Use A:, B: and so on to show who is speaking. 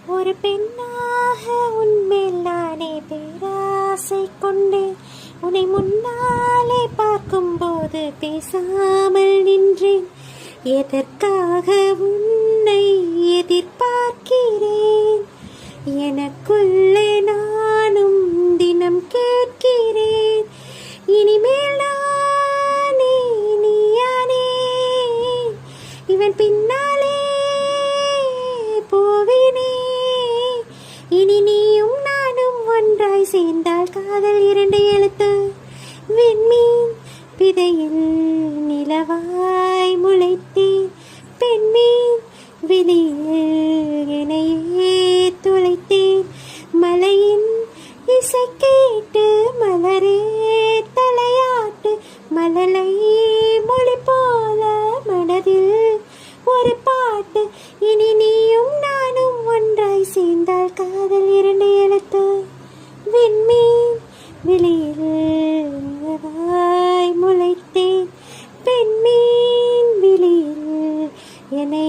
A: ஒரு பெண்ணாக உன்மேல் நானே பேராசை கொண்டேன். உன்னை முன்னாலே பார்க்கும்போது பேசாமல் நின்றேன். எதற்காக உன்னை எதிர்பார்க்கிறேன்? எனக்குள்ளே நானும் தினம் கேட்கிறேன். இனிமேல் நானே நீயானே, இவன் பின்னாலே போவேனே. இனி நீயும் நானும் ஒன்றாய் சேர்ந்தால் காதல் 2 எழுத்து. விண்மீன் விதையில் நிலவாய் முளைத்தேன். பெண்மீன் விழியில் என்னையே துளைத்தேன். மலையின் இசை கேட்டு மலரே தலையாட்டு. மலலை மொழி போல மனதில் ஒரு பாட்டு. இனி நீயும் நானும் ஒன்றாய் சேர்ந்தால் காதல் 2 எழுத்து. விண்மீன் விழியில் நிலவாய் முளைத்தேன். பெண்மீன் விழியில் என்னை